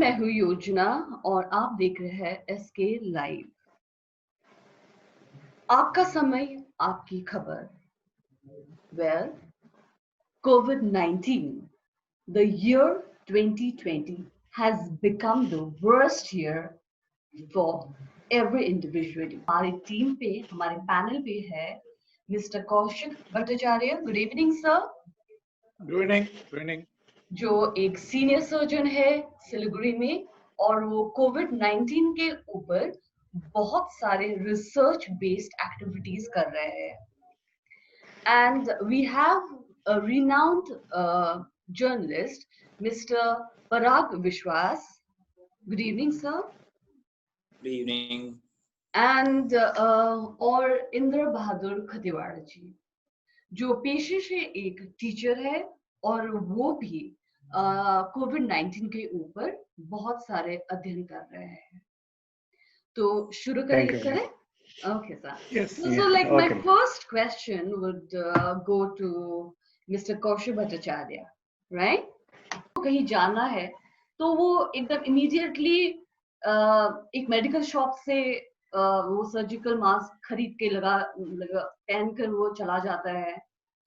मैं हूँ योजना और आप देख रहे हैं एसके लाइव। आपका समय, आपकी खबर। Well, COVID-19, the year 2020 has become the worst year for every individual. हमारी टीम पे, हमारे पैनल पे है mister Kaushik Bhattacharya. Good evening sir. Good evening. जो एक सीनियर सर्जन है सिलीगुड़ी में, और वो COVID-19 के ऊपर बहुत सारे रिसर्च बेस्ड एक्टिविटीज कर रहे हैं। And we have a renowned journalist mister Parag Biswas. Good evening sir. Good evening. And और इंद्र बहादुर खतिवाड़ा जी, जो पेशे से एक टीचर है और वो भी COVID-19 के ऊपर बहुत सारे अध्ययन कर रहे हैं। तो शुरू करें। Okay, sir. Yes. So like my first question would go to Mr. Kaushik Bhattacharya, right? कहीं जाना है तो वो एकदम immediately एक मेडिकल शॉप से वो सर्जिकल मास्क खरीद के लगा पहनकर वो चला जाता है,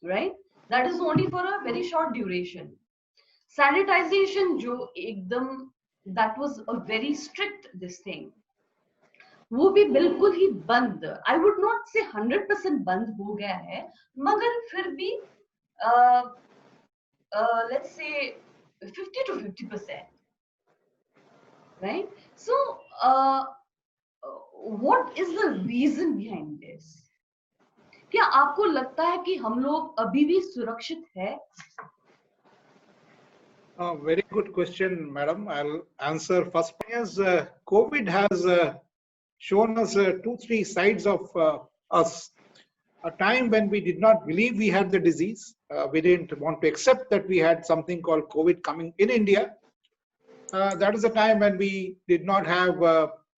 right? That is only for a very short duration. Sanitization जो एकदम, that was a very strict this thing. वो भी बिल्कुल ही बंद, आई वुड नॉट से 100% बंद हो गया है, मगर फिर भी let's say 50 to 50%, right? So what is the reason behind this? क्या आपको लगता है कि हम लोग अभी भी सुरक्षित है? Very good question, madam. I'll answer first. Yes, COVID has shown us 2-3 sides of us. A time when we did not believe we had the disease. We didn't want to accept that we had something called COVID coming in India. That is a time when we did not have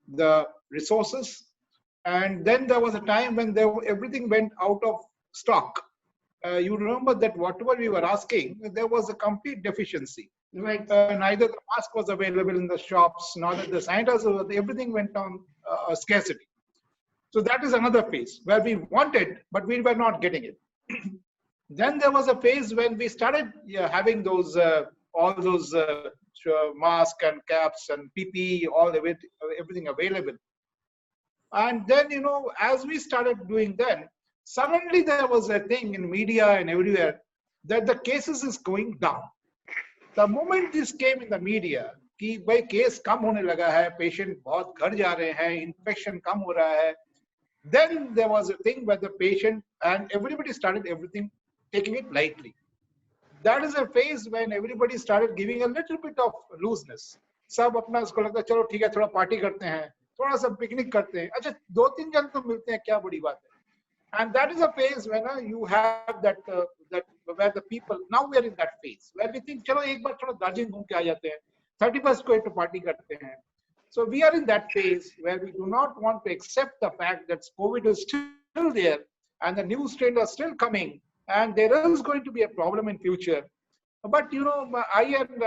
the resources. And then there was a time when everything went out of stock. You remember that whatever we were asking, there was a complete deficiency. Right. Neither the mask was available in the shops, nor the sanitizer, everything went on scarcity. So that is another phase where we wanted, but we were not getting it. Then there was a phase when we started having those all those masks and caps and PPE, everything available. And then, you know, as we started doing then, suddenly there was a thing in media and everywhere that the cases is going down. The moment this came in the media, कि भाई case कम होने लगा है, patient बहुत घर जा रहे हैं, इन्फेक्शन कम हो रहा है, then there was a thing where the patient and everybody started taking it lightly. That is a phase when everybody started giving a little bit of looseness. सब अपना उसको लगता है चलो ठीक है, थोड़ा पार्टी करते हैं, थोड़ा सा पिकनिक करते हैं, अच्छा 2-3 जन तो मिलते हैं, क्या बड़ी बात है. And that is a phase when you have that where the people, now we are in that phase where we think चलो एक बार थोड़ा दार्जिलिंग घूम के आ जाते हैं, 31st को एक पार्टी करते हैं. So we are in that phase where we do not want to accept the fact that COVID is still there and the new strains are still coming and there is going to be a problem in future. But you know, I and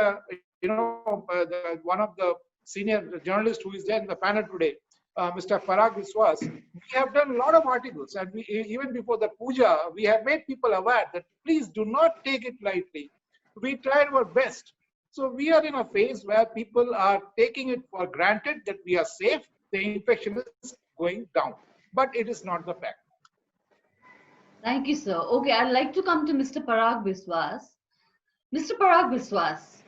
one of the senior journalists who is there in the panel today, Mr. Parag Viswas, we have done a lot of articles, and even before the puja, we have made people aware that please do not take it lightly. We tried our best. So we are in a phase where people are taking it for granted that we are safe, the infection is going down, but it is not the fact. Thank you, sir. Okay, I'd like to come to Mr. Parag Viswas. Mr. Parag Viswas,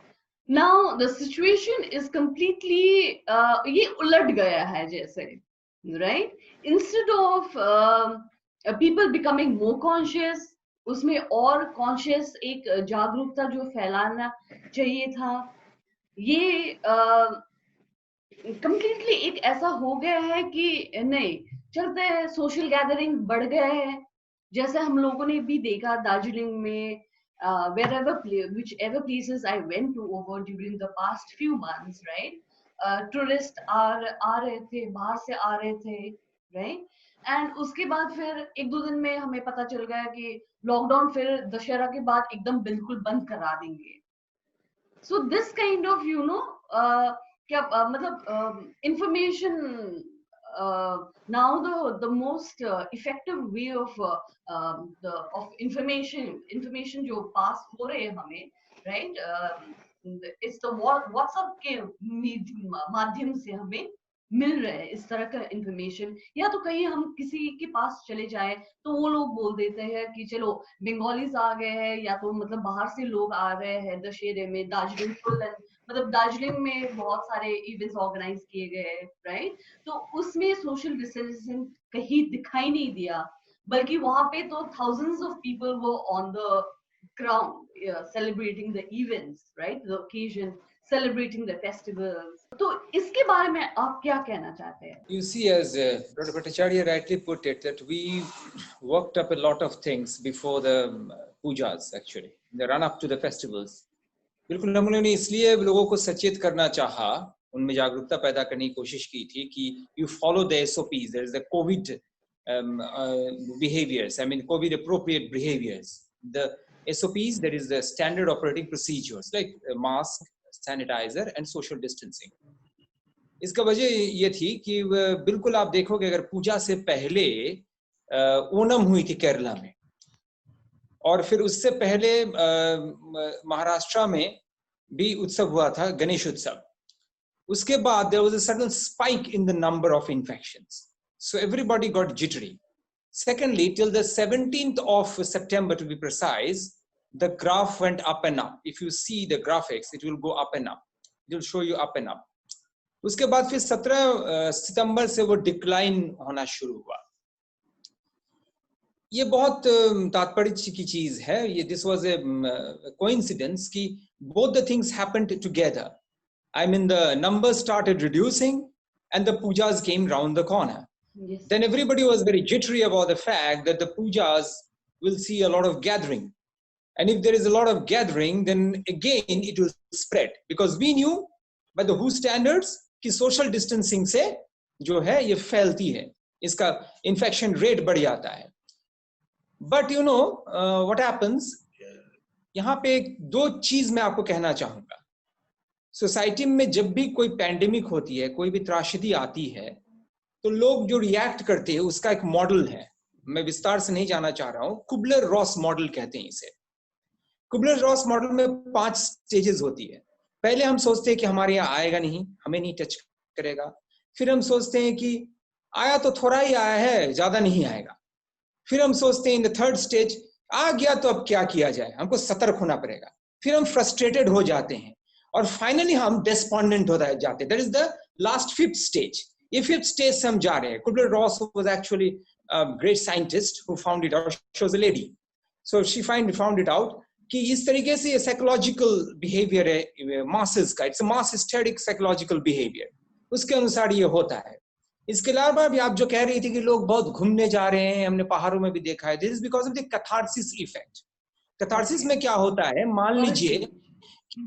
now the situation is completely ये उलट गया है जैसे, right? Instead of people becoming more conscious, उसमें और conscious एक जागरूकता जो फैलाना चाहिए था, ये कंप्लीटली एक ऐसा हो गया है कि नहीं चलते हैं, सोशल गैदरिंग बढ़ गए हैं, जैसे हम लोगों ने भी देखा दार्जिलिंग में, whichever places I went to over during the past few months, right? Tourist आ रहे थे, बाहर से आ रहे थे, right? एंड उसके बाद फिर 1-2 दिन में हमें पता चल गया कि लॉकडाउन फिर दशहरा के बाद एकदम बिल्कुल बंद करा देंगे. So this kind of, क्या मतलब information now the most effective way of information जो pass हो रहे हैं हमें, right, it's the WhatsApp के माध्यम से हमें मिल रहा है इस तरह का इंफॉर्मेशन। या तो कहीं हम किसी के पास चले जाएं तो वो लोग बोल देते हैं कि चलो बंगालीज आ गए हैं, या तो मतलब बाहर से लोग आ रहे हैं दशहरे में, दार्जिलिंग मतलब दार्जिलिंग में बहुत सारे इवेंट्स ऑर्गेनाइज किए गए, राइट। तो उसमें सोशल डिस्टेंसिंग कहीं दिखाई नहीं दिया, बल्कि वहां पे तो थाउजेंड्स ऑफ पीपल वो on the ground celebrating the events, right, the occasion, celebrating the festivals. तो इसके बारे में आप क्या कहना चाहते हैं? You see, as Dr. Bhattacharya rightly put it, that we worked up a lot of things before the pujas, actually, the run up to the festivals. बिल्कुल हम लोगों ने इसलिए लोगों को सचेत करना चाहा, उनमें जागरूकता पैदा करने की कोशिश की थी कि you follow the SOPs, there is the COVID behaviors, I mean COVID appropriate behaviors. The SOPs, there is the standard operating procedures like mask, sanitizer and social distancing. इसका वजह ये थी कि बिल्कुल आप देखोगे अगर पूजा से पहले ओणम हुई थी केरला में, और फिर उससे पहले महाराष्ट्र में भी उत्सव हुआ था, गणेश उत्सव। उसके बाद there was a sudden spike in the number of infections, so everybody got jittery. Secondly, till the 17th of September to be precise, the graph went up and up. If you see the graphics, it will go up and up, it will show you up and up. उसके बाद फिर 17 सितंबर से वो decline होना शुरू हुआ। ये बहुत तात्पर्य की चीज है ये। दिस वाज ए कोइंसिडेंस कि both the things happened together. I mean the numbers started reducing and the pujas came round the corner. Yes. Then everybody was very jittery about the fact that the pujas will see a lot of gathering, and if there is a lot of gathering then again it will spread, because we knew by the WHO standards कि social distancing से जो है ये फैलती है, इसका infection rate बढ़ जाता है। But you know what happens, यहाँ पे दो चीज मैं आपको कहना चाहूंगा। सोसाइटी में जब भी कोई पैंडेमिक होती है, कोई भी त्रासदी आती है, तो लोग जो रिएक्ट करते हैं उसका एक मॉडल है, मैं विस्तार से नहीं जाना चाह रहा हूं, कुबलर रॉस मॉडल कहते हैं इसे। कुबलर रॉस मॉडल में 5 स्टेजेस होती है। पहले हम सोचते हैं कि हमारे यहाँ आएगा नहीं, हमें नहीं टच करेगा। फिर हम सोचते हैं कि आया तो थोड़ा ही आया है, ज्यादा नहीं आएगा। फिर हम सोचते हैं इन द थर्ड स्टेज, आ गया तो अब क्या किया जाए, हमको सतर्क होना पड़ेगा। फिर हम फ्रस्ट्रेटेड हो जाते हैं और फाइनली हम डेस्पॉन्डेंट हो जाते हैं। That is the last 5th stage. ये 5th स्टेज से हम जा रहे हैं। Kübler Ross was actually a great scientist who found it out. She was a lady, so she found it out कि इस तरीके से ये साइकोलॉजिकल बिहेवियर है मासेस का, it's a mass historic psychological behaviour, उसके अनुसार ये होता है। इसके अलावा भी आप जो कह रही थी कि लोग बहुत घूमने जा रहे हैं, हमने पहाड़ों में भी देखा है, this is because of the catharsis effect. Catharsis में क्या होता है, मान लीजिए कि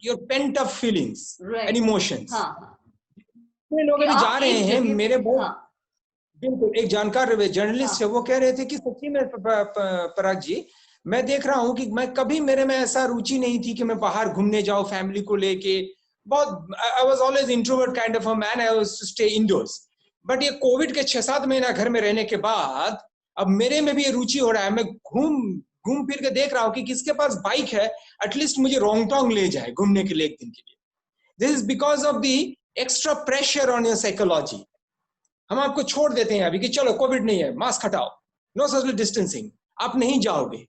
your pent up feelings and emotions, लोग अभी जा रहे हैं। मेरे बहुत बिल्कुल एक जानकार जर्नलिस्ट है, वो कह रहे थे कि सच्ची में पराग जी, मैं देख रहा हूं कि मैं कभी मेरे में ऐसा रुचि नहीं थी कि मैं बाहर घूमने जाऊं फैमिली को लेके। बहुत I was always introvert kind of a man, I was to stay indoors. But ये कोविड के 6-7 महीना घर में रहने के बाद अब मेरे में भी ये रुचि हो रहा है। मैं घूम फिर के देख रहा हूं कि किसके पास बाइक है, एटलीस्ट मुझे रोंगटोंग ले जाए घूमने के लिए एक दिन के लिए। This is because of the extra pressure on your psychology. हम आपको छोड़ देते हैं अभी कि चलो कोविड नहीं है, मास्क हटाओ, नो सोशल डिस्टेंसिंग, आप नहीं जाओगे,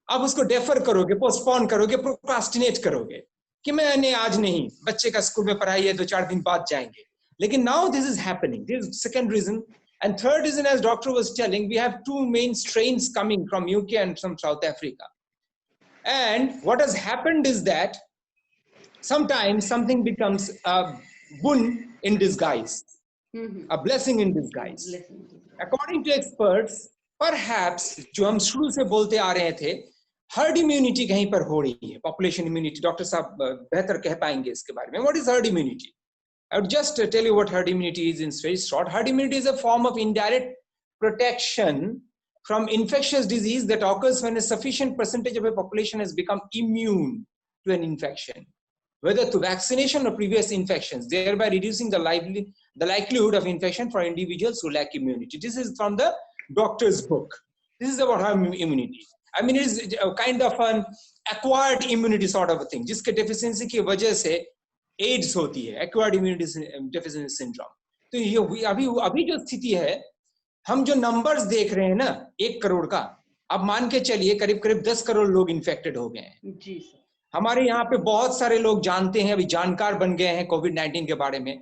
आप उसको डेफर करोगे, पोस्टपोन करोगे, प्रोक्रास्टिनेट करोगे कि मैंने आज नहीं, बच्चे का स्कूल में पढ़ाई है 2-4 दिन बाद जाएंगे। लेकिन now this is happening, this is second reason. And third reason, as doctor was telling, we have 2 main strains coming from UK and from South Africa. And what has happened is that sometimes something becomes a boon in disguise, a blessing in disguise. According to experts, perhaps जो हम शुरू से बोलते आ रहे थे, herd immunity कहीं पर हो रही है, पॉपुलेशन इम्यूनिटी। डॉक्टर साहब बेहतर कह पाएंगे इसके बारे में। What is herd immunity? I would just tell you what herd immunity is in very short. Herd immunity is a form of indirect protection from infectious disease that occurs when a sufficient percentage of a population has become immune to an infection. whether through vaccination or previous infections, thereby reducing the likelihood of infection for individuals who lack immunity. This is from the doctor's book. This is about herd immunity. I mean, it is a kind of an acquired immunity sort of a thing, जिसके deficiency की वजह से AIDS होती है, acquired immunity deficiency syndrome. तो ये अभी जो स्थिति है, हम जो नंबर्स देख रहे हैं ना 1 करोड़ का, अब मान के चलिए करीब 10 करोड़ लोग इन्फेक्टेड हो गए हैं जी सर। हमारे यहाँ पे बहुत सारे लोग जानते हैं, अभी जानकार बन गए हैं कोविड-19 के बारे में।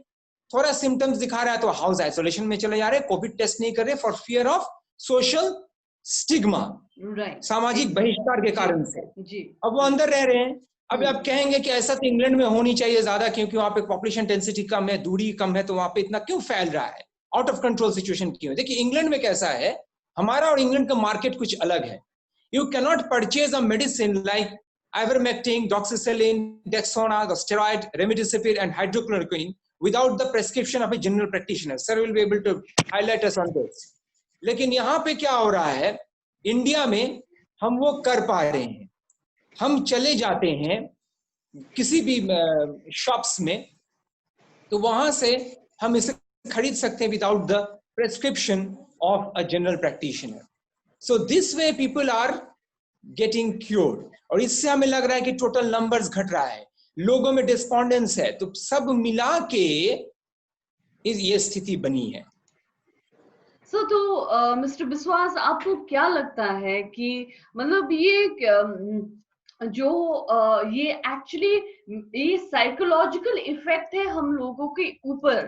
थोड़ा सिम्टम्स दिखा रहा है तो हाउस आइसोलेशन में चले जा रहे हैं, कोविड टेस्ट नहीं कर रहे for fear of social stigma, सामाजिक बहिष्कार के कारण से। अब वो अंदर रह रहे हैं। अब आप कहेंगे कि ऐसा तो इंग्लैंड में होनी चाहिए ज्यादा, क्योंकि वहां पे पॉपुलेशन डेंसिटी कम है, दूरी कम है, तो वहां पे इतना क्यों फैल रहा है, आउट ऑफ कंट्रोल सिचुएशन क्यों है? देखिए इंग्लैंड में कैसा है, हमारा और इंग्लैंड का मार्केट कुछ अलग है। You can not purchase a medicine like ivermectin, doxycycline, Dexona, the steroid, remdesivir and hydrochloroquine without the prescription of a general practitioner. Sir will be able to highlight us on this. लेकिन यहाँ पे क्या हो रहा है, India में हम वो कर पा रहे हैं। हम चले जाते हैं किसी भी शॉप्स में, तो वहां से हम इसे खरीद सकते हैं without the prescription of a general practitioner. So this way people are getting cured. और इससे हमें लग रहा है कि टोटल नंबर्स घट रहा है, लोगों में डिस्पोंडेंस है, तो सब मिला के ये स्थिति बनी है। सो तो मिस्टर बिस्वास, आपको क्या लगता है कि मतलब ये जो ये एक्चुअली ये साइकोलॉजिकल इफेक्ट है हम लोगों के ऊपर,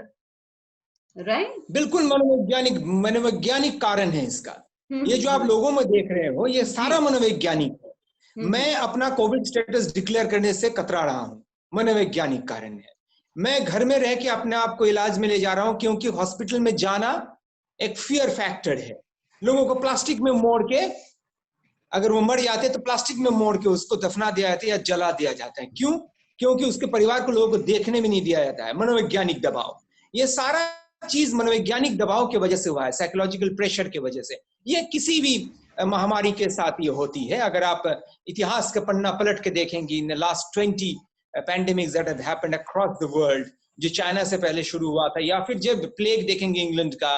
राइट? बिल्कुल मनोवैज्ञानिक कारण है इसका। ये जो आप लोगों में देख रहे हो ये सारा मनोवैज्ञानिक है। मैं अपना कोविड स्टेटस डिक्लेयर करने से कतरा रहा हूं, मनोवैज्ञानिक कारण है। मैं घर में रह के अपने आप को इलाज में ले जा रहा हूं, क्योंकि हॉस्पिटल में जाना एक फियर फैक्टर है। लोगों को प्लास्टिक में मोड़ के, अगर वो मर जाते तो प्लास्टिक में मोड़ के उसको दफना दिया जाता है या जला दिया जाता है। क्यों? क्योंकि उसके परिवार को लोगों को देखने में नहीं दिया जाता है। मनोवैज्ञानिक दबाव, ये सारा चीज मनोवैज्ञानिक दबाव की वजह से हुआ है, साइकोलॉजिकल प्रेशर की वजह से। ये किसी भी महामारी के साथ ये होती है। अगर आप इतिहास का पन्ना पलट के देखेंगे, in last 20 pandemics that have happened across the world, जो चाइना से पहले शुरू हुआ था, या फिर जब प्लेग देखेंगे इंग्लैंड का,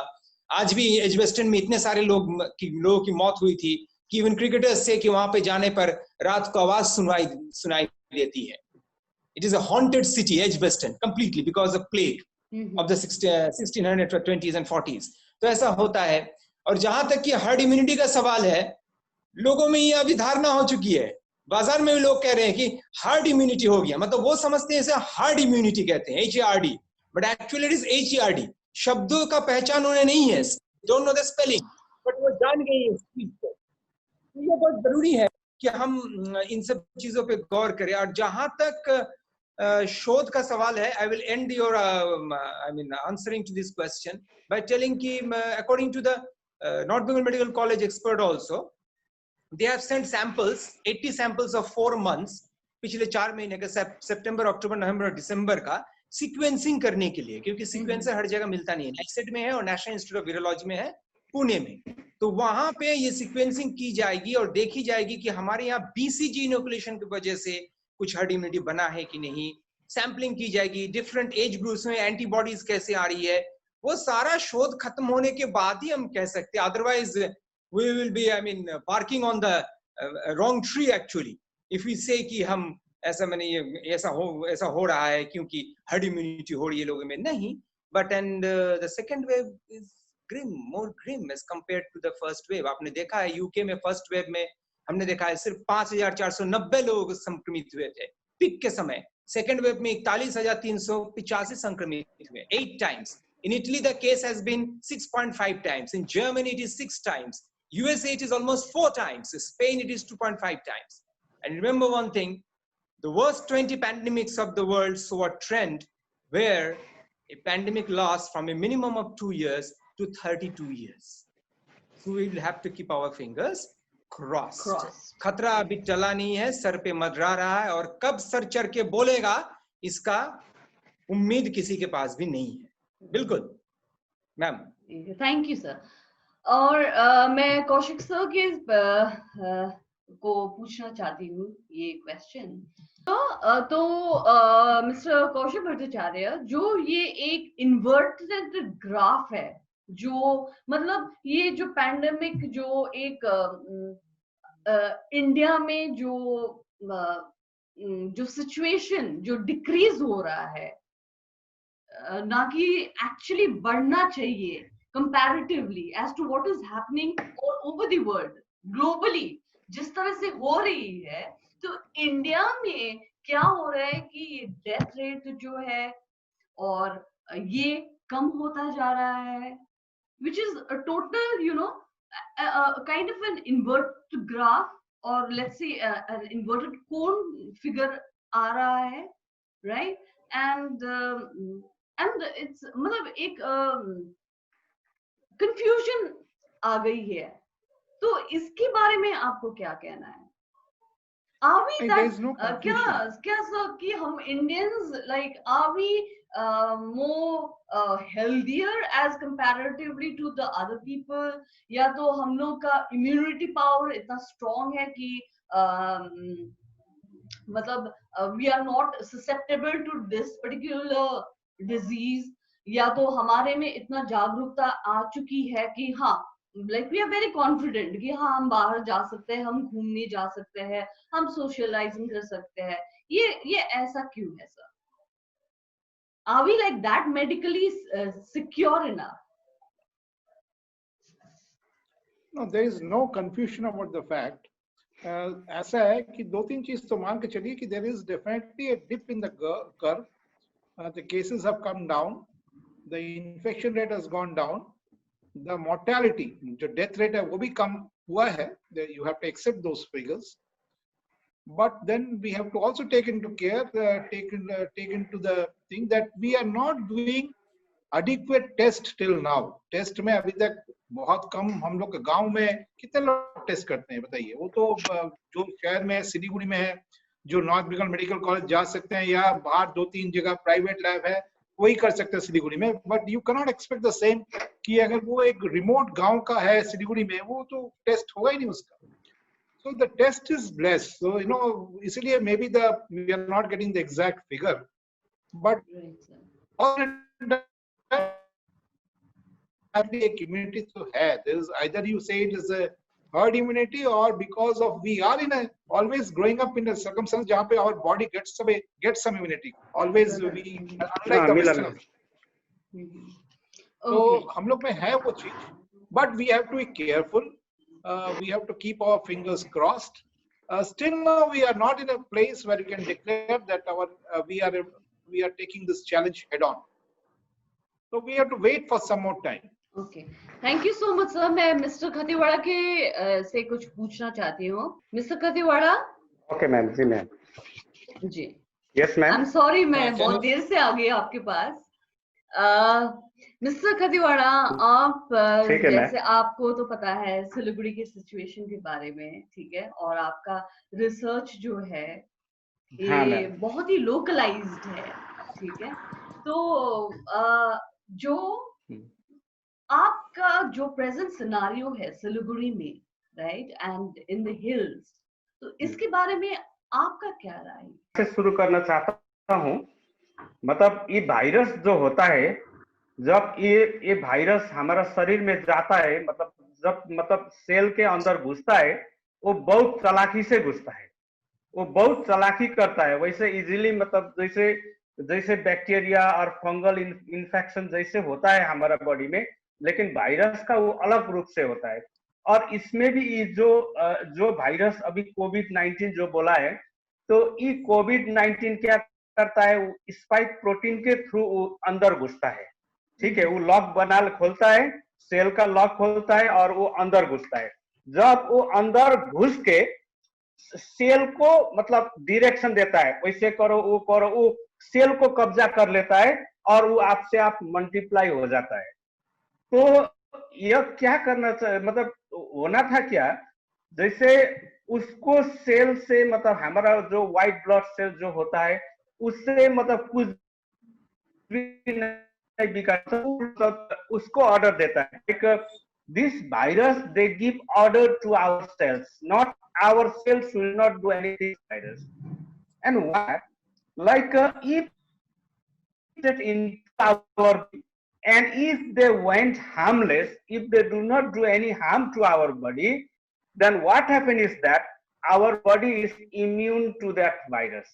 आज भी एजबेस्टन में इतने सारे लोगों की मौत हुई थी कि इवन क्रिकेटर्स से कि वहां पे जाने पर रात को आवाज सुनाई देती है। It is a haunted city Edgbaston completely because of plague of the 1620s and 40s। तो ऐसा होता है। और जहां तक कि हर्ड इम्यूनिटी का सवाल है, लोगों में ये अभी धारणा हो चुकी है, बाजार में भी लोग कह रहे हैं कि हर्ड इम्यूनिटी हो गया, मतलब वो समझते हैं इसे हार्ड इम्यूनिटी कहते हैं, HARD, but actually it is HERD। शब्दों का पहचान उन्हें नहीं है, don't know the spelling, but वो जान गए इस चीज को। ये बहुत जरूरी है कि हम इन सब चीजों पे गौर करें। और जहां तक शोध का सवाल है, I will end your answering to this question by telling कि according to the North Bengal Medical College expert also, they have sent samples, 80 samples of 4 months, पिछले 4 महीने का, सितंबर, अक्टूबर, नवंबर और दिसंबर का सीक्वेंसिंग करने के लिए, क्योंकि सीक्वेंसर हर जगह मिलता नहीं है। नाइसेट में है और नेशनल इंस्टीट्यूट ऑफ वायरोलॉजी में है पुणे में। तो वहां पे ये सीक्वेंसिंग की जाएगी और देखी जाएगी कि हमारे यहाँ BCG इनोकुलेशन की वजह से कुछ हर्ड इम्यूनिटी बना है कि नहीं। सैम्पलिंग की जाएगी, डिफरेंट एज ग्रुप्स में एंटीबॉडीज कैसे आ रही है। वो सारा शोध खत्म होने के बाद ही हम कह सकते हैं, otherwise we will be barking on the wrong tree actually if we say कि हम ऐसा हो रहा है क्योंकि हर्ड इम्यूनिटी हो रही है लोगों में। नहीं, but and the second wave is grim, more grim as compared to the first wave. आपने देखा है यूके में फर्स्ट वेव में हमने देखा है सिर्फ 5490 लोग संक्रमित हुए थे पिक के समय। सेकंड वेव में 41,385 संक्रमित हुए, 8 times। In Italy, the case has been 6.5 times. In Germany, it is 6 times. USA, it is almost 4 times. In Spain, it is 2.5 times. And remember one thing, the worst 20 pandemics of the world saw a trend where a pandemic lasts from a minimum of 2 years to 32 years. So we will have to keep our fingers crossed. खतरा अभी टला नहीं है, sir पे मंडरा रहा है, और कब सर चढ़ के बोलेगा इसका उम्मीद किसी के पास भी नहीं है। बिल्कुल मैम, थैंक यू सर। और मैं कौशिक सर के को पूछना चाहती हूँ ये क्वेश्चन तो मिस्टर कौशिक भट्टाचार्य, जो ये एक इन्वर्टेड ग्राफ है, जो मतलब ये जो पैंडेमिक जो एक इंडिया में जो सिचुएशन जो डिक्रीज हो रहा है, ना कि एक्चुअली बढ़ना चाहिए comparatively as to what is happening all over the world globally, जिस तरह से हो रही है, तो इंडिया में क्या हो रहा है कि ये डेथ रेट जो है और ये कम होता जा रहा है, which is a total, a kind of an inverted graph, or let's say an inverted cone figure आ रहा है, right? And it's मतलब एक confusion आ गई है, तो इसके बारे में आपको क्या कहना है? Are we There that is no confusion. क्या सर कि हम Indians, like, are we more healthier as comparatively to the other people, या तो हम लोग का immunity power इतना strong है कि मतलब we are not susceptible to this particular disease, या तो हमारे में इतना जागरूकता आ चुकी है कि हाँ, like we are very confident कि हाँ हम बाहर जा सकते हैं, हम घूमने जा सकते हैं, हम सोशलाइजिंग कर सकते हैं, ये ऐसा क्यों है sir? Are we like that medically secure enough? No, there is no confusion about the fact. ऐसा है कि दो तीन चीज तो मान के चलिए कि there is definitely a dip in the curve. The cases have come down, the infection rate has gone down, the mortality, जो death rate है वो भी कम हुआ है. You have to accept those figures. But then we have to also take into care, take into the thing that we are not doing adequate test till now. Test में अभी तक बहुत कम. हम लोग गांव में कितने लोग टेस्ट करते हैं बताइए? वो तो जो शहर में सिलीगुड़ी में है, जो नॉर्थ बंगाल मेडिकल कॉलेज जा सकते हैं, या बाहर दो तीन जगह प्राइवेट लैब है, वही कर सकते हैं सिलीगुड़ी में. But you can not expect the same कि अगर वो एक रिमोट गांव का है सिलीगुड़ी में, वो तो टेस्ट होगा ही नहीं उसका. So the test is blessed. So इसलिए maybe we are not getting the exact figure, but एक immunity तो है. There is either you say it is a herd immunity, or because of we are in a always growing up in a circumstance जहाँ पे our body gets some immunity. Always we unlike the Western. तो हम लोग में है वो चीज, but we have to be careful. We have to keep our fingers crossed. Still now we are not in a place where we can declare that we are taking this challenge head on. So we have to wait for some more time. Okay, thank you so much sir. मैं mister Khatiwada के से कुछ पूछना चाहती हूँ. Mister Khatiwada. Okay ma'am. जी ma'am. जी. Yes ma'am. I'm sorry मैं बहुत देर से आ गई आपके पास. मिस्टर खतीवाड़ा, आप जैसे आपको तो पता है सिलीगुड़ी की सिचुएशन के बारे में, ठीक है, और आपका रिसर्च जो है ये बहुत ही लोकलाइज्ड है, ठीक है. तो जो आपका जो प्रेजेंट सिनेरियो है सिलीगुड़ी में, right, and in the hills, तो इसके बारे में आपका क्या राय है? से शुरू करना चाहता हूँ. मतलब ये वायरस जो होता है, जब ये वायरस हमारा शरीर में जाता है, मतलब सेल के अंदर घुसता है, वो बहुत चालाकी से घुसता है, वो बहुत चालाकी करता है. वैसे इजीली मतलब जैसे बैक्टीरिया और फंगल इन्फेक्शन जैसे होता है हमारा बॉडी में, लेकिन वायरस का वो अलग रूप से होता है. और इसमें भी ये जो वायरस अभी कोविड-19 जो बोला है, तो ये कोविड-19 क्या करता है, स्पाइक प्रोटीन के थ्रू अंदर घुसता है. ठीक है, वो लॉक खोलता है, सेल का लॉक खोलता है और वो अंदर घुसता है. जब वो अंदर घुस के सेल को मतलब डायरेक्शन देता है, वैसे करो, वो सेल को कब्जा कर लेता है और वो आपसे आप मल्टीप्लाई हो जाता है. तो यह क्या करना चाहिए, मतलब होना था क्या, जैसे उसको सेल से मतलब हमारा जो व्हाइट ब्लड सेल जो होता है उससे मतलब कुछ उसको ऑर्डर देता है. like this virus they give order to our cells, not our cells will not do anything. Virus and why? Like if that in our, and if they went harmless, if they do not do any harm to our body, then what happens is that our body is immune to that virus.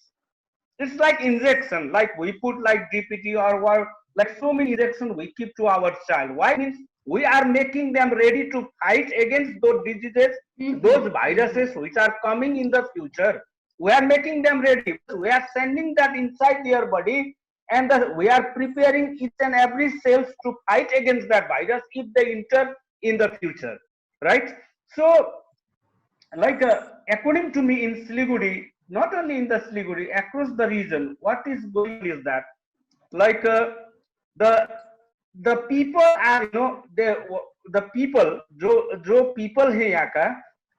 It's like injection, like we put like DPT or what, like so many injections we keep to our child. Why? Means we are making them ready to fight against those diseases, those viruses which are coming in the future. We are making them ready. We are sending that inside their body, and we are preparing each and every cells to fight against that virus if they enter in the future, right? So, like according to me, in Siliguri, not only in the Siliguri, across the region, what is going is that, like the the people are, you know, the people जो people है यहाँ का,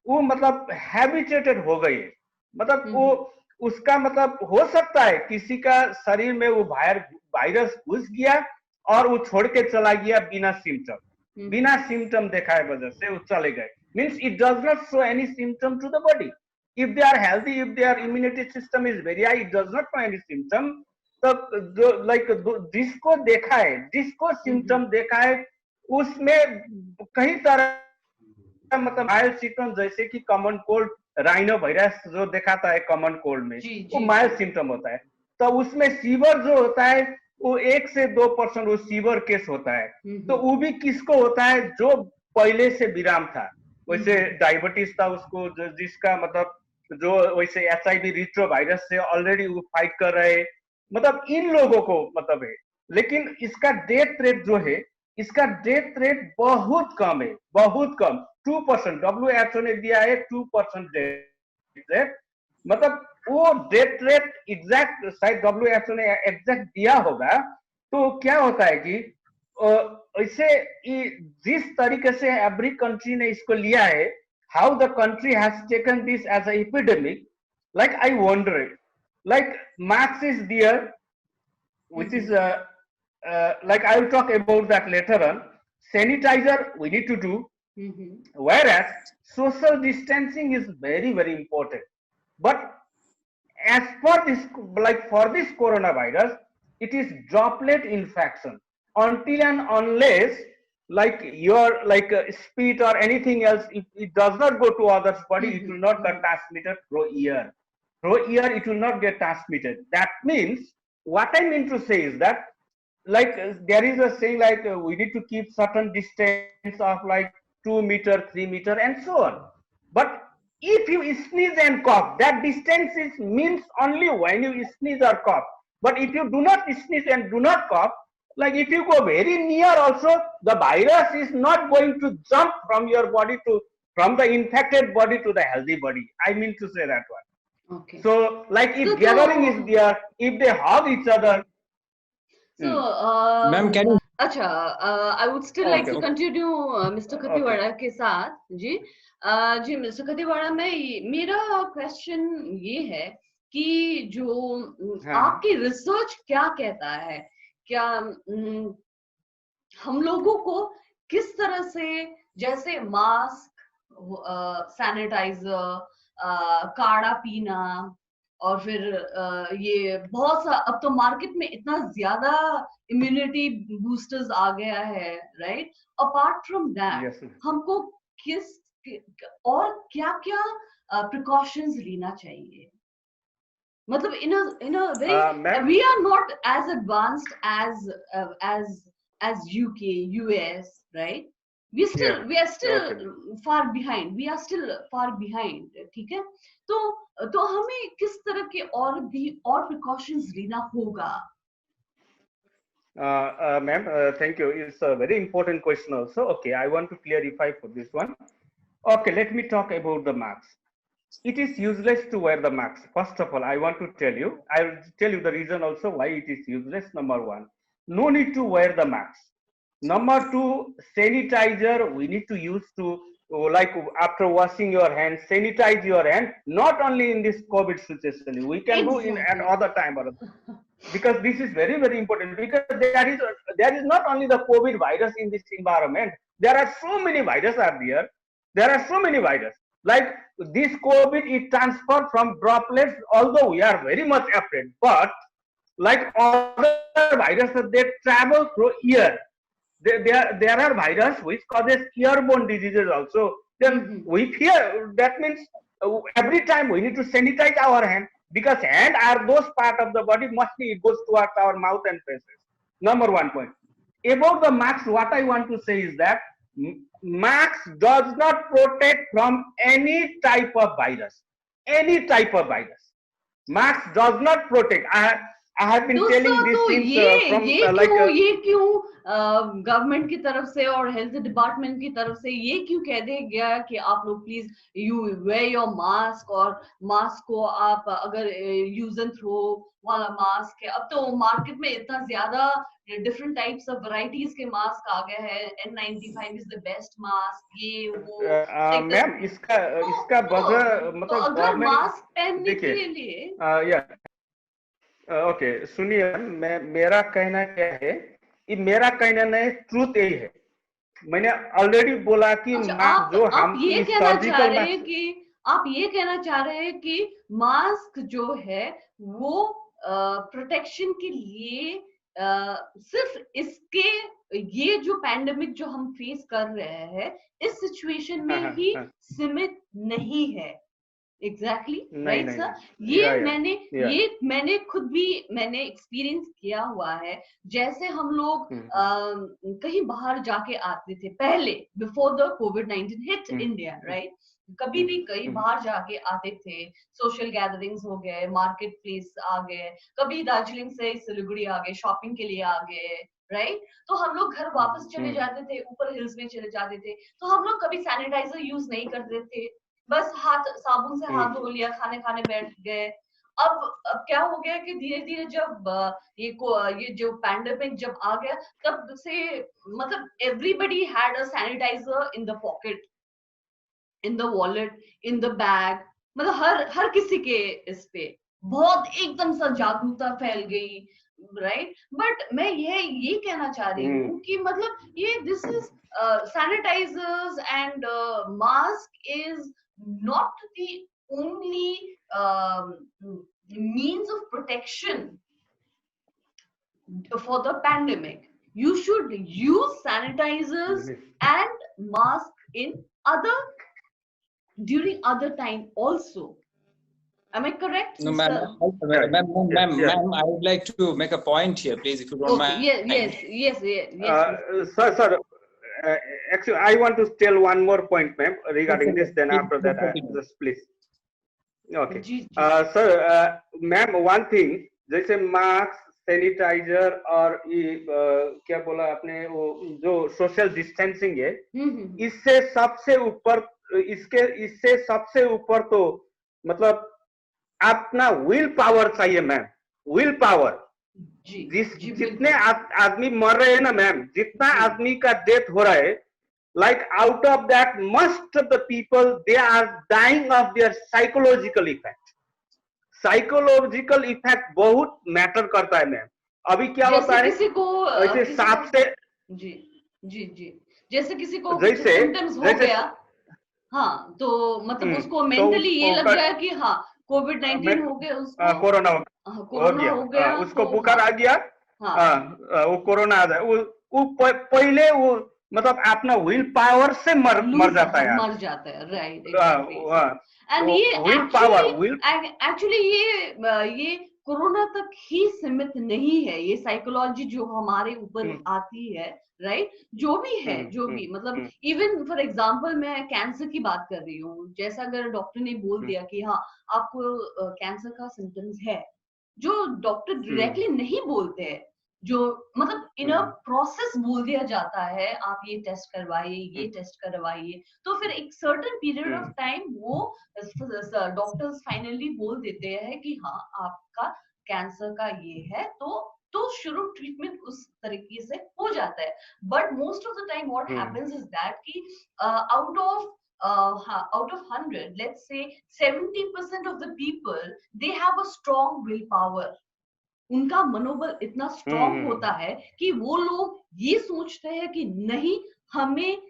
वो मतलब habituated हो गए, मतलब वो उसका मतलब हो सकता है किसी का शरीर में वो वायरस घुस गया और वो छोड़ के चला गया बिना सिम्टम दिखाए वजह से वो चले गए. Means it does not show any symptom to the body. If they are healthy, if their immunity system is very high, it does not show any symptom. तो जो लाइक जिसको देखा है, जिसको सिम्टम देखा है, उसमें कई तरह मतलब माइल्ड सिम्टम, जैसे कि कॉमन कोल्ड, राइनो वायरस जो दिखाता है कॉमन कोल्ड में, वो माइल्ड सिम्टम होता है. तो उसमें सीवर जो होता है वो 1 से 2% वो सीवर केस होता है. तो वो भी किसको होता है? जो पहले से विराम था, वैसे डायबिटीज था उसको, जिसका मतलब जो वैसे HIV रिट्रो वायरस से ऑलरेडी वो फाइट कर रहे, मतलब इन लोगों को मतलब है. लेकिन इसका डेथ रेट जो है, इसका डेथ रेट बहुत कम है, बहुत कम, 2%. WHO ने दिया है 2% डेथ रेट. मतलब वो डेथ रेट एग्जैक्ट शायद WHO ने एग्जैक्ट दिया होगा. तो क्या होता है कि इसे जिस तरीके से एवरी कंट्री ने इसको लिया है, how the country has taken this as a epidemic, like I wonder it. Like Marx is there, which is like I will talk about that later on. Sanitizer we need to do, whereas social distancing is very, very important. But as for this, like for this coronavirus, it is droplet infection. Until and unless like your like spit or anything else, if it does not go to others' body, it will not get transmitted through air. Through air, it will not get transmitted. That means, what I mean to say is that, like there is a saying like we need to keep certain distance of like 2 meter, 3 meter, and so on. But if you sneeze and cough, that distance is means only when you sneeze or cough. But if you do not sneeze and do not cough, like if you go very near also, the virus is not going to jump from your body from the infected body to the healthy body. I mean to say that one. Okay. So, like if gathering is there, if they hug each other. So, Ma'am, can you? अच्छा, I would still like to continue Mr. खतीवाड़ा के साथ जी. जी mister खतीवाड़ा, में मेरा question ये है कि जो आपकी रिसर्च क्या कहता है, क्या हम लोगों को किस तरह से, जैसे मास्क, सैनिटाइजर, काढ़ा पीना, और फिर ये बहुत सा, अब तो मार्केट में इतना ज्यादा इम्यूनिटी बूस्टर्स आ गया है, राइट? अपार्ट फ्रॉम दैट हमको किस और क्या क्या प्रिकॉशंस लेना चाहिए? मतलब in a very we are not as advanced as UK, US, right? We are still far behind. We are still far behind. ठीक है? तो हमें किस तरह के और precautions लेना होगा? Ma'am, thank you. It's a very important question also. Okay, I want to clarify for this one. Okay, let me talk about the mask. It is useless to wear the mask. First of all, I want to tell you, I will tell you the reason also why it is useless. Number one, no need to wear the mask. Number two, sanitizer we need to use to, like after washing your hands, sanitize your hand, not only in this COVID situation, we can do in at other time, because this is very, very important, because there is not only the COVID virus in this environment, there are so many viruses are there. There are so many viruses. Like this COVID is transferred from droplets, although we are very much afraid, but like other viruses, they travel through air. There are viruses which causes airborne diseases also. Then we fear, that means every time we need to sanitize our hand, because hand are those part of the body mostly it goes towards our mouth and faces. Number one point. About the mask, what I want to say is that mask does not protect from any type of virus. Any type of virus. Mask does not protect. I have been telling this since from ये क्यों government की तरफ से और health department की तरफ से ये क्यों कह दिया गया कि आप लोग please you wear your mask, और मास्क को आप अगर यूज एंड थ्रो वाला मास्क है, अब तो मार्केट में इतना ज्यादा डिफरेंट टाइप्स ऑफ वैरायटीज के मास्क आ गए हैं, N95 is the best mask, ये वो मैम इसका वजह मतलब अगर मास्क पहनने के लिए ओके सुनिए, मेरा कहना क्या है, ये मेरा कहना नहीं, ट्रूथ यही है। मैंने ऑलरेडी बोला कि आप ये कहना चाह रहे हैं कि आप ये कहना चाह रहे हैं कि मास्क जो है वो प्रोटेक्शन के लिए सिर्फ इसके ये जो पैंडेमिक जो हम फेस कर रहे हैं इस सिचुएशन में ही सीमित नहीं है। एग्जैक्टली राइट सर, ये मैंने खुद भी मैंने एक्सपीरियंस किया हुआ है। जैसे हम लोग कहीं बाहर जाके आते थे पहले, before the COVID-19 hit India, right, कभी भी कहीं बाहर जाके आते थे, सोशल गैदरिंग्स हो गए, मार्केट प्लेस आ गए, कभी दार्जिलिंग से सिलीगुड़ी आ गए, शॉपिंग के लिए आ गए, राइट, तो हम लोग घर वापस चले जाते थे, ऊपर हिल्स में चले जाते थे, तो हम लोग कभी सैनिटाइजर यूज नहीं करते थे, बस साबुन से हाथ धो लिया, खाने बैठ गए। अब क्या हो गया कि धीरे धीरे जब ये जो पैंडेमिक जब आ गया तब से मतलब everybody had a sanitiser in the pocket, in the wallet, in the bag, मतलब हर किसी के इस पे बहुत एकदम सा जागरूकता फैल गई, राइट। बट मैं ये कहना चाह रही हूँ कि मतलब ये this is sanitisers and mask is not the only means of protection for the pandemic. You should use sanitizers and mask during other time also. Am I correct? No, ma'am. Ma'am, I would like to make a point here, please, if you don't mind. Yes. Sir. Actually, I want to tell one more point, ma'am, regarding this. Then after that, just please. Okay. Sir, ma'am, one thing, जैसे mask, sanitiser और ये क्या बोला आपने, वो जो social distancing है, इससे सबसे ऊपर तो मतलब अपना विल पावर चाहिए मैम, विल पावर। जितने आदमी मर रहे हैं ना मैम, जितना आदमी का डेथ हो रहा है, like out of that most of the people they are dying of their psychological effect. Psychological effect बहुत मैटर करता है मैम। अभी क्या होता है, ऐसे सांप से जी जैसे किसी को सिम्टम्स हो गया, हाँ, तो मतलब उसको मेंटली ये लग गया कि हाँ COVID-19 हो गया, उसको कोरोना हो गया, उसको बुखार आ गया, वो कोरोना आ जाए, वो पहले वो मतलब अपना विल पावर से मर जाता है, राइट। एंड ये विल पावर एक्चुअली ये कोरोना तक ही सीमित नहीं है, ये साइकोलॉजी जो हमारे ऊपर आती है, राइट, जो भी मतलब इवन फॉर एग्जांपल मैं कैंसर की बात कर रही हूँ, जैसा अगर डॉक्टर ने बोल दिया कि हाँ आपको कैंसर का सिम्टम्स है, जो डॉक्टर डायरेक्टली नहीं बोलते हैं, जो मतलब इन अ प्रोसेस बोल दिया जाता है, आप ये टेस्ट करवाइए, तो फिर एक सर्टेन पीरियड ऑफ टाइम वो डॉक्टर्स फाइनली बोल देते हैं कि हाँ आपका कैंसर का ये है, तो शुरू ट्रीटमेंट उस तरीके से हो जाता है। But most of the time what happens is that कि out of 100, let's say 70% of the people they have a strong willpower. उनका मनोबल इतना स्ट्रॉन्ग होता है कि वो लोग ये सोचते हैं कि नहीं, हमें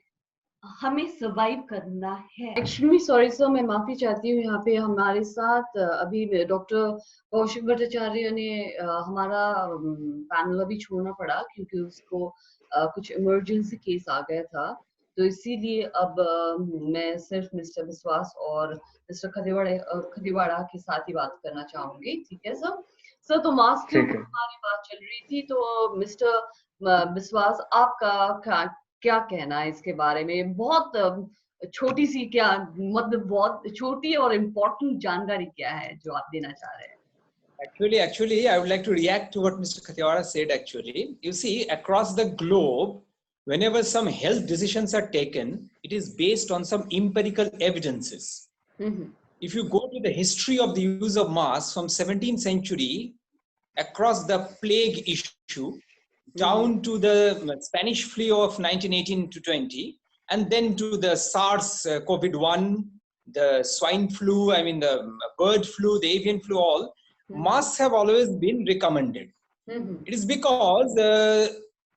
हमें सर्वाइव करना है। एक्चुअली सॉरी सर, मैं माफी चाहती हूँ, यहाँ पे हमारे साथ अभी डॉक्टर कौशिक भट्टाचार्य ने हमारा पैनल अभी छोड़ना पड़ा क्योंकि उसको कुछ इमरजेंसी केस आ गया था, तो इसीलिए अब मैं सिर्फ मिस्टर विश्वास और मिस्टर खदीवाड़ा के साथ ही बात करना चाहूंगी। ठीक है सर? सर तो मास्क के ऊपर हमारी बात चल रही थी, तो मिस्टर विश्वास आपका क्या कहना है इसके बारे में? बहुत छोटी सी, क्या मतलब बहुत छोटी और इम्पोर्टेंट जानकारी क्या है जो आप देना चाह रहे हैं? Actually, I would like to react to what Mr. Kathiawara said. Actually, you see, across the globe, whenever some health decisions are taken, it is based on some empirical evidences. If you go to the history of the use of masks from 17th century, across the plague issue, down to the Spanish flu of 1918 to 20, and then to the SARS, COVID-1, the swine flu, I mean the bird flu, the avian flu, all, masks have always been recommended. It is because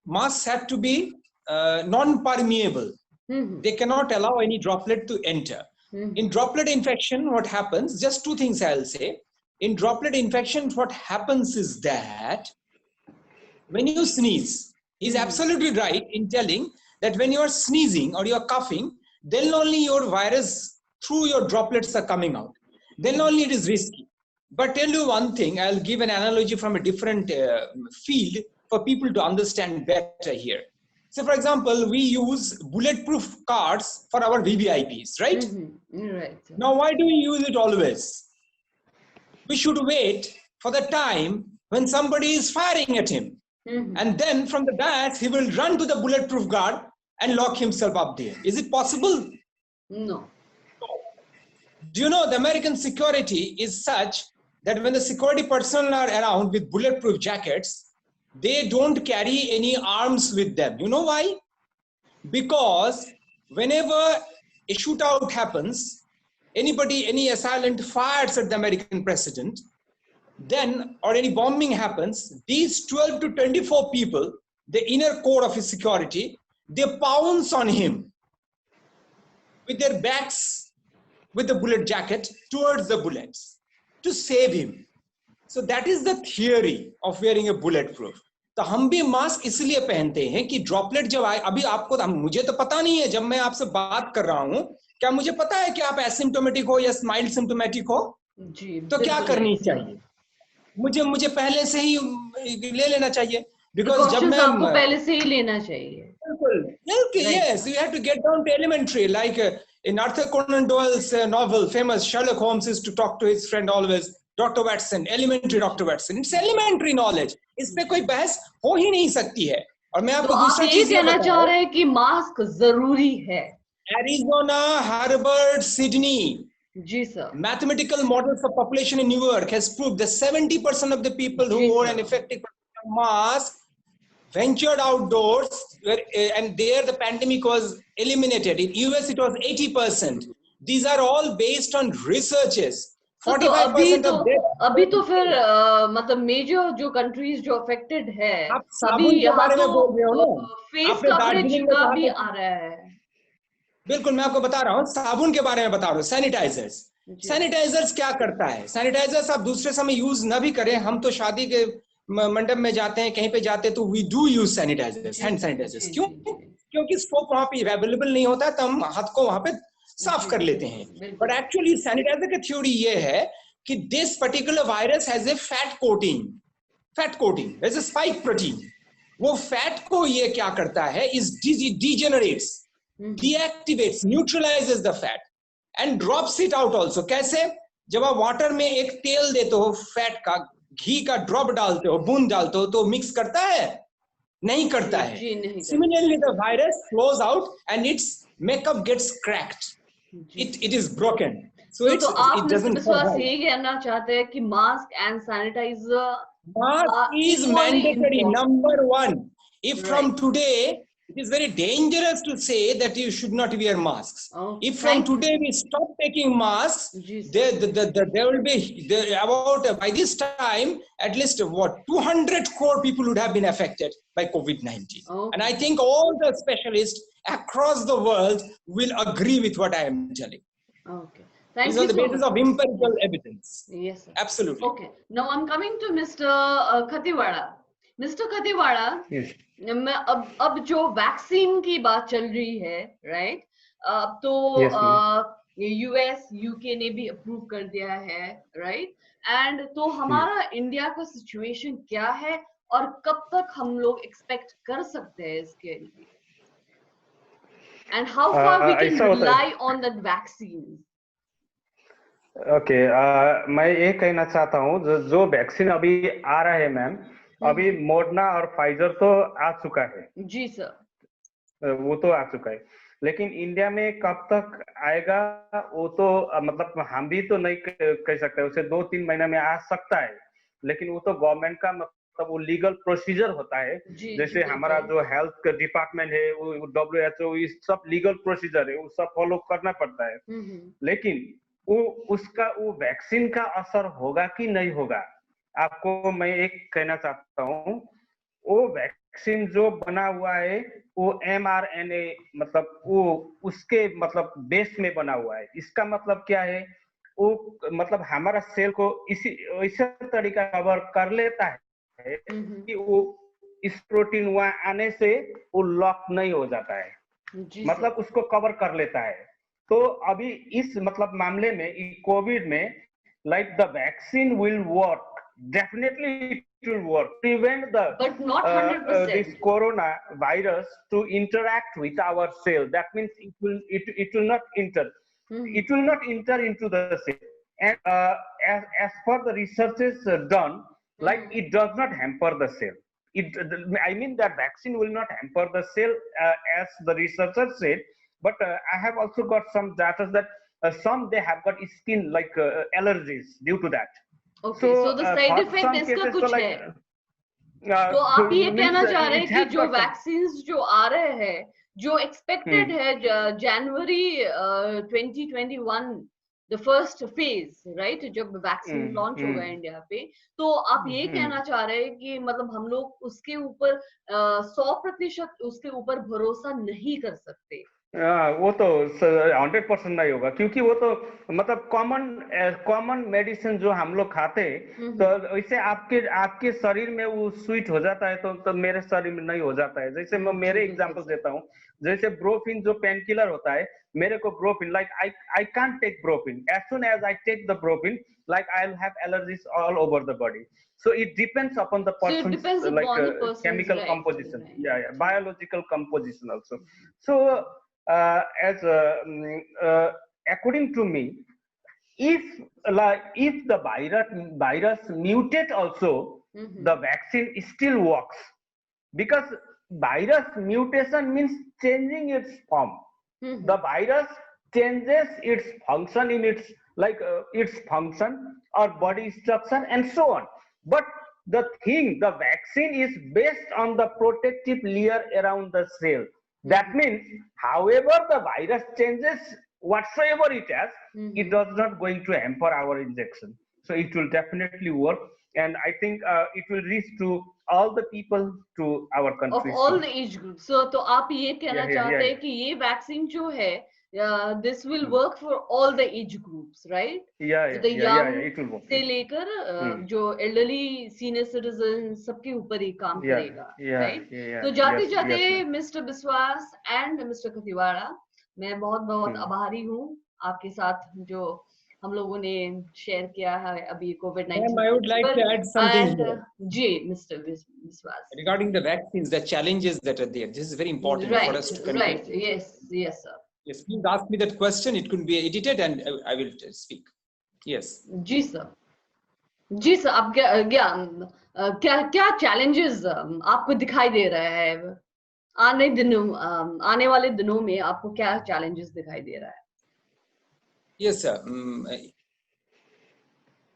masks have to be non-permeable. They cannot allow any droplet to enter. In droplet infection, what happens, just two things I'll say. In droplet infection, what happens is that when you sneeze, he's absolutely right in telling that when you're sneezing or you're coughing, then only your virus through your droplets are coming out. Then only it is risky. But tell you one thing, I'll give an analogy from a different field for people to understand better here. So for example, we use bulletproof cards for our VVIPs, right? Right. Now, why do we use it always? We should wait for the time when somebody is firing at him. And then from the back, he will run to the bulletproof guard and lock himself up there. Is it possible? No. Do you know the American security is such that when the security personnel are around with bulletproof jackets, they don't carry any arms with them. You know why? Because whenever a shootout happens, any assailant fires at the American president, then, or any bombing happens, these 12 to 24 people, the inner core of his security, they pounce on him with their backs, with the bullet jacket towards the bullets to save him. So that is the theory of wearing a bulletproof. तो हम भी mask इसलिए पहनते हैं कि droplet जब आए, अभी आपको, मुझे तो पता नहीं है, जब मैं आपसे बात कर रहा हूं, क्या मुझे पता है कि आप एसिम्प्टोमेटिक हो या माइल्ड सिम्प्टोमेटिक हो? जी, तो क्या करनी चाहिए? मुझे पहले से ही ले लेना चाहिए, बिकॉज जब मैं आपको पहले से ही लेना चाहिए. बिल्कुल, yes, you have to get down to elementary, like in Arthur Conan Doyle's novel, famous Sherlock Holmes used to talk to his friend always, Dr. Watson, elementary Dr. Watson. It's elementary knowledge. इस पे कोई बहस हो ही नहीं सकती है. और मैं आपको दूसरी चीज कहना चाह रहे हैं कि मास्क जरूरी है. Arizona, Harvard, Sydney. जी sir. Mathematical models of population in New York has proved that 70% of the people who wore an effective mask ventured outdoors, and there the pandemic was eliminated. In US it was 80%. These are all based on researches. 45% of death. अभी तो फिर मतलब major जो countries जो affected है, आप साबुन के बारे में बोल रहे हो ना, फेस कवरेज का भी आ रहा है. बिल्कुल, मैं आपको बता रहा हूँ, साबुन के बारे में बता रहा हूँ. सैनिटाइजर्स क्या करता है? सैनिटाइजर्स आप दूसरे समय यूज न भी करें, हम तो शादी के मंडप में जाते हैं, कहीं पे जाते हैं, तो we do use sanitisers, hand sanitisers. क्यों? क्योंकि सोप वहां पे अवेलेबल नहीं होता है, तो हम हाथ को वहां पे साफ कर लेते हैं. बट एक्चुअली सैनिटाइजर की थ्योरी ये है कि this particular virus has a fat coating, has A spike protein. वो फैट को ये क्या करता है, is degenerates, deactivates, neutralizes the fat and drops it out also. कैसे? जब आप वाटर में एक तेल देते हो, फैट का, घी का ड्रॉप डालते हो, बूंद डालते हो, तो मिक्स करता है? नहीं करता है. Similarly, the virus flows out and its makeup gets cracked. It is broken. So it doesn't. विश्वास ये कहना चाहते हैं कि mask and sanitiser is mandatory. Number one. If from today It is very dangerous to say that you should not wear masks. Oh, If from thank you. today we stop taking masks, Ji, sir. there will be about by this time at least what 200 crore people would have been affected by COVID-19. Okay. And I think all the specialists across the world will agree with what I am telling. Okay. Thank It's you on the so basis much. of empirical evidence. Yes, sir. Absolutely. Okay. Now I'm coming to Mr. Khatiwada. Mr. Khatiwada, Yes. मैं अब जो vaccine की बात चल रही है, right? अब तो Yes, ma'am. यूएस यूके ने भी अप्रूव कर दिया है, राइट? एंड तो हमारा इंडिया का सिचुएशन क्या है और कब तक हम लोग एक्सपेक्ट कर सकते हैं इसके लिए? And how far we can ऐसा होता है। Rely on that vaccine? Okay, मैं ये कहना चाहता हूँ जो वैक्सीन अभी आ रहा है मैम, अभी मोडर्ना और फाइजर तो आ चुका है। जी सर, वो तो आ चुका है, लेकिन इंडिया में कब तक आएगा वो तो मतलब हम भी तो नहीं कह सकते। उसे 2-3 महीने में आ सकता है, लेकिन वो तो गवर्नमेंट का मतलब वो लीगल प्रोसीजर होता है। जी, जैसे जी, हमारा जो हेल्थ डिपार्टमेंट है, वो WHO, ये सब लीगल प्रोसीजर है, वो सब फॉलो करना पड़ता है। लेकिन वो वैक्सीन का असर होगा कि नहीं होगा, आपको मैं एक कहना चाहता हूँ। वो वैक्सीन जो बना हुआ है वो mRNA मतलब वो उसके मतलब बेस में बना हुआ है। इसका मतलब क्या है, वो मतलब हमारा सेल को इसी तरीका कवर कर लेता है कि वो इस प्रोटीन वहां आने से वो लॉक नहीं हो जाता है, मतलब उसको कवर कर लेता है। तो अभी इस मतलब मामले में कोविड में like the vaccine will work, definitely it will work, prevent the but not 100%. This corona virus to interact with our cell. That means it will not enter. It will not enter into the cell. And as per the researches done, like it does not hamper the cell. I mean that vaccine will not hamper the cell as the researchers said. But I have also got some data that some they have got skin like allergies due to that. Okay, so the side effect इसका कुछ है। तो आप ये कहना चाह रहे हैं कि जो वैक्सीन्स जो आ रहे हैं, जो एक्सपेक्टेड है जनवरी 2021 द फर्स्ट फेज, राइट, जब वैक्सीन लॉन्च होगा इंडिया पे, तो आप ये कहना चाह रहे हैं कि मतलब हम लोग उसके ऊपर 100% उसके ऊपर भरोसा नहीं कर सकते? वो तो 100% नहीं होगा, क्योंकि वो तो मतलब कॉमन मेडिसिन जो हम लोग खाते हैं, तो वैसे आपके शरीर में वो स्वीट हो जाता है, तो मेरे शरीर में नहीं हो जाता है। जैसे मैं मेरे एग्जांपल देता हूँ, जैसे ब्रोफिन जो पेन किलर होता है, मेरे को Brufen like I can't take Brufen, as soon as I take the Brufen like I will have allergies all over the body. So it depends upon the person's chemical composition, biological composition also. So according to me, if the virus mutate also, the vaccine still works, because virus mutation means changing its form. The virus changes its function in its function or body structure and so on. But the vaccine is based on the protective layer around the cell. That means, however the virus changes, whatsoever it has, it does not going to hamper our injection. So it will definitely work, and I think it will reach to all the people, to our country. Of all the age groups. So, तो आप ये कहना चाहते हैं कि ये vaccine जो है, this will work for all the age groups, right? So the young it will work. से लेकर जो elderly, senior citizens, सबके ऊपर ही काम करेगा, right? तो जाते Mr. Biswas and Mr. Khatiwada, मैं बहुत आभारी हूँ आपके साथ जो हम लोगों ने शेयर किया है अभी COVID-19. I would like to add something here. जी, Mr. Biswas. Regarding the vaccines, the challenges that are there, this is very important for us to consider. Right, yes, sir. Yes, please ask me that question. It could be edited and I will speak. Yes. जी sir, आप क्या challenges आपको दिखाई दे रहा है आने वाले दिनों में? आपको क्या challenges दिखाई दे रहा है? Yes, sir.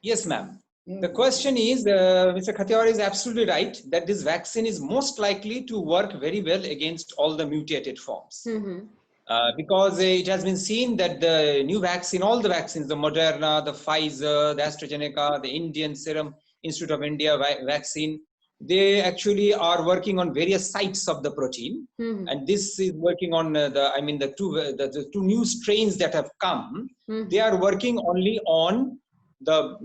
Yes, ma'am. The question is, Mr. Kathiawar is absolutely right that this vaccine is most likely to work very well against all the mutated forms. Because it has been seen that the new vaccine, all the vaccines, the Moderna, the Pfizer, the AstraZeneca, the Indian Serum Institute of India vaccine, they actually are working on various sites of the protein. And this is working on the two new strains that have come. They are working only on the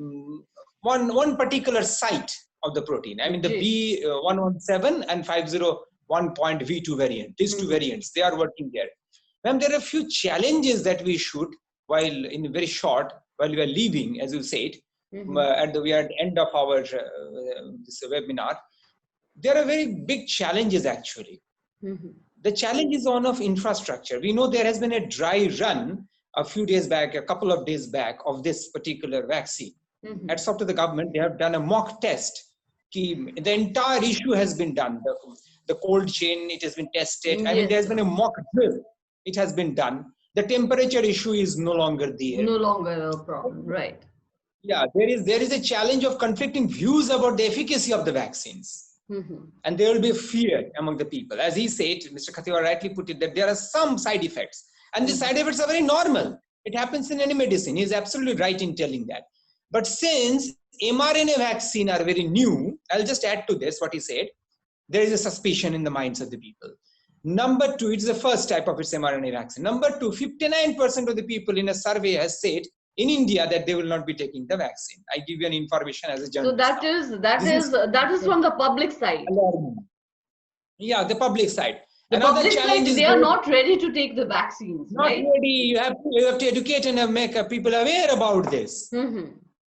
one particular site of the protein. I mean, the B117 and 501.V2 variant, these two variants, they are working there. Ma'am, there are a few challenges that we should, while in very short, while we are leaving, as you said, we are at the end of our this webinar. There are very big challenges actually. The challenge is one of infrastructure. We know there has been a dry run a few days back, a couple of days back, of this particular vaccine. Hats off to the government, they have done a mock test. The entire issue has been done. The cold chain, it has been tested. I mean, there has been a mock drill. It has been done. The temperature issue is no longer there. No longer a problem, right? Yeah, there is a challenge of conflicting views about the efficacy of the vaccines. And there will be fear among the people. As he said, Mr. Kathiawar rightly put it, that there are some side effects. And the side effects are very normal. It happens in any medicine. He is absolutely right in telling that. But since mRNA vaccine are very new, I'll just add to this what he said. There is a suspicion in the minds of the people. Number two, it's the first type of its mRNA vaccine. Number two, 59% of the people in a survey has said in India that they will not be taking the vaccine. I give you an information as a journalist. So that is from the public side. Yeah, the public side. The public side, they are not ready to take the vaccines. Not right? ready. You have to educate and make people aware about this.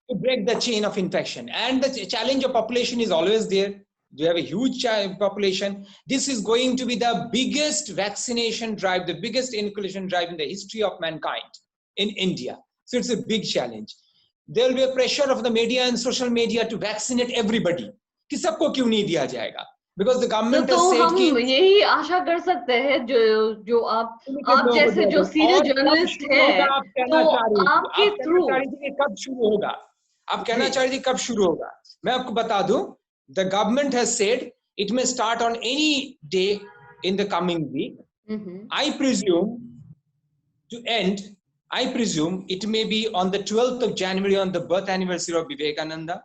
To break the chain of infection. And the challenge of population is always there. You have a huge population. This is going to be the biggest vaccination drive, the biggest inoculation drive in the history of mankind in India. So it's a big challenge. There will be a pressure of the media and social media to vaccinate everybody. कि सबको क्यों नहीं दिया जाएगा? Because the government has said हम यही आशा कर सकते हैं जो आप जैसे जो सीनियर जर्नलिस्ट हैं तो आपके थ्रू कब शुरू होगा? आप कहना चाह रही थी कब शुरू होगा? मैं आपको बता दूं, the government has said it may start on any day in the coming week. I presume it may be on the 12th of January on the birth anniversary of Vivekananda.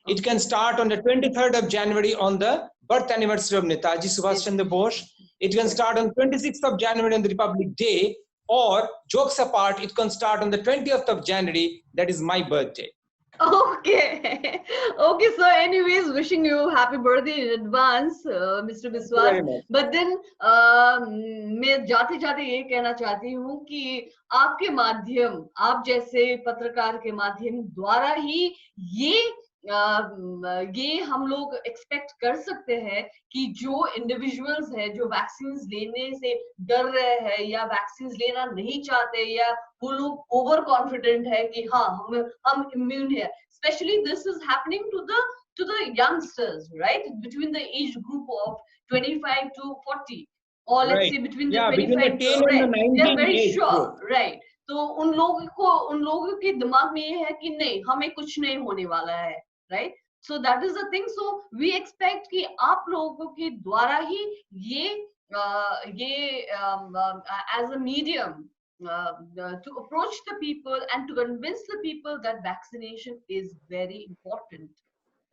It can start on the 23rd of January on the birth anniversary of Netaji Subhash Chandra Bose. It can start on 26th of January on the Republic Day, or jokes apart, it can start on the 20th of January, that is my birthday. Okay. So anyways, wishing you happy birthday in advance, Mr. Biswas. But then मैं जाते जाते ये कहना चाहती हूँ कि आपके माध्यम, आप जैसे पत्रकार के माध्यम द्वारा ही ये हम लोग एक्सपेक्ट कर सकते हैं कि जो इंडिविजुअल्स है जो वैक्सीन लेने से डर रहे हैं या वैक्सीन लेना नहीं चाहते या वो लोग ओवर कॉन्फिडेंट है कि हाँ हम इम्यून है, specially this is happening to the youngsters, right, between the age group of 25 to 40 or let's say between the 25 to 10 and 19 they're very sure, right? तो उन लोगों के दिमाग में ये है कि नहीं, हमें कुछ नहीं होने वाला है, right? So that is the thing. So we expect कि आप लोगों के द्वारा ही ये as a medium to approach the people and to convince the people that vaccination is very important,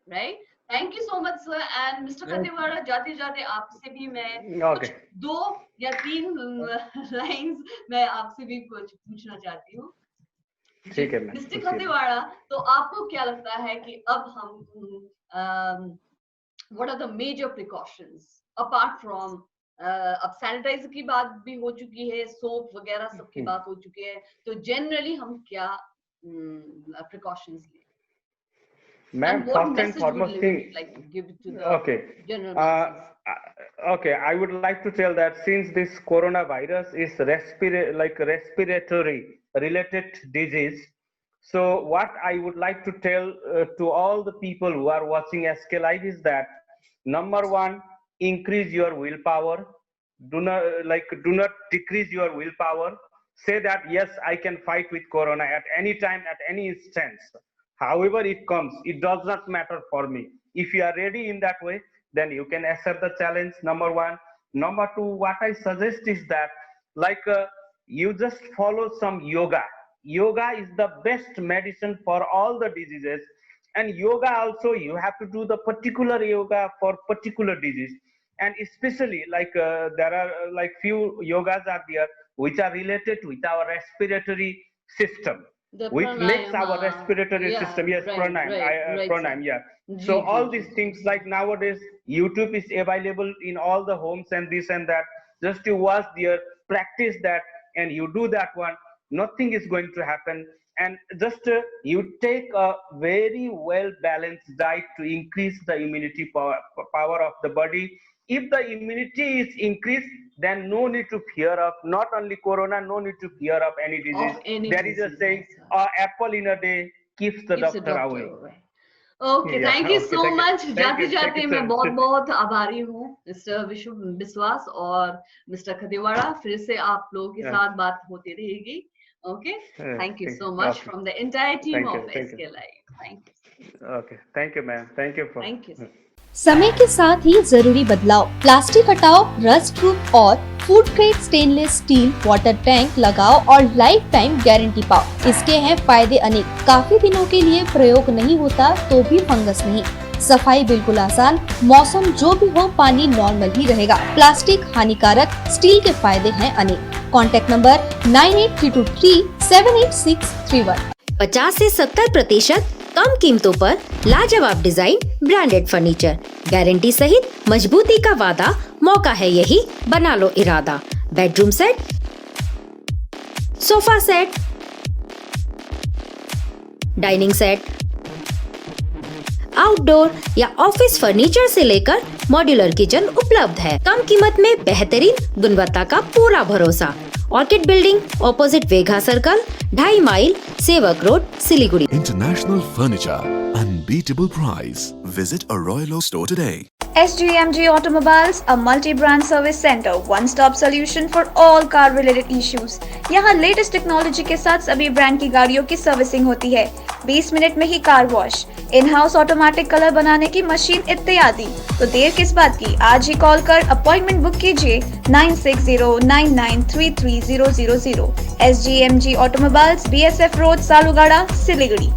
right? Thank you so much, sir. And Mr. Kathiawar, जाते जाते आपसे भी मैं कुछ 2 या 3 लाइंस मैं आपसे भी कुछ पूछना चाहती हूँ. ठीक है मिस्टर खतीवाड़ा, तो आपको क्या लगता है कि अब हम what are the major precautions apart from अब सैनिटाइजर की बात भी हो चुकी है, सोप वगैरह सब की बात हो चुकी है, तो जनरली हम क्या प्रिकॉशंस लें? Ma'am, first and foremost thing, okay, I would like to tell that since this coronavirus is respiratory related disease, so what I would like to tell to all the people who are watching SK Live is that number 1, increase your willpower. Do not decrease your willpower. Say that yes, I can fight with corona at any time, at any instance. however it comes, it does not matter for me. If you are ready in that way, then you can accept the challenge, number one. Number two, what I suggest is that you just follow some yoga. Yoga is the best medicine for all the diseases, and yoga also, you have to do the particular yoga for particular disease. And especially there are few yogas are there which are related with our respiratory system, The which makes our pranayama. respiratory Yeah, system, yes, right, pranayam, pranayam, yeah. Ji, So ji, all ji. these things, like nowadays YouTube is available in all the homes and this and that, just you watch there, practice that, and you do that one, nothing is going to happen. And just you take a very well balanced diet to increase the immunity power of the body. If the immunity is increased, then no need to fear of not only corona, no need to fear of any disease. Of any There is a disease, saying, yes, apple in a day keeps the Keeps the doctor doctor away. away. Okay, Yeah, thank you okay, so thank you. much. Thank जाते you, thank जाते you, मैं sir. बहुत बहुत आभारी हूँ mister विश्व विश्वास और मिस्टर खतीवाड़ा. फिर से आप लोगों के Yeah. साथ बात होती रहेगी. Okay, thank you so much Okay. from the entire team Thank you, of thank you. SK Live. Thank you. Okay, thank you, ma'am. Thank you for. Thank you, sir. समय के साथ ही जरूरी बदलाव, प्लास्टिक हटाओ, रस्ट प्रूफ और food grade stainless still water tank लगाओ और life time guarantee पाओ. इसके हैं फायदे अनेक. काफी दिनों के लिए प्रयोग नहीं होता तो भी फंगस नहीं. सफाई बिल्कुल आसान, मौसम जो भी हो पानी नॉर्मल ही रहेगा. प्लास्टिक हानिकारक, स्टील के फायदे हैं अनेक. Contact number 9832378631. 50 से 70% कम कीमतों पर लाजवाब डिजाइन, ब्रांडेड फर्नीचर, गारंटी सहित मजबूती का वादा. मौका है यही, बना लो इरादा. Bedroom set, sofa set, dining set, outdoor या ऑफिस फर्नीचर से लेकर मॉड्यूलर किचन उपलब्ध है. कम कीमत में बेहतरीन गुणवत्ता का पूरा भरोसा. Orchid building, opposite Vega circle, 2.5 mile, Sevoke road, Siliguri. International Furniture, unbeatable price. Visit a Royal store today. SGMG Automobiles, a multi-brand service center, one-stop solution for all car-related issues. यहाँ लेटेस्ट टेक्नोलॉजी के साथ सभी ब्रांड की गाड़ियों की servicing होती है. 20 minute में ही car wash, in house automatic colour बनाने की मशीन इत्यादि. तो देर किस बात की, आज ही कॉल कर अपॉइंटमेंट बुक कीजिए 9609933000. SGMG Automobiles, BSF road, Salugara, Siliguri.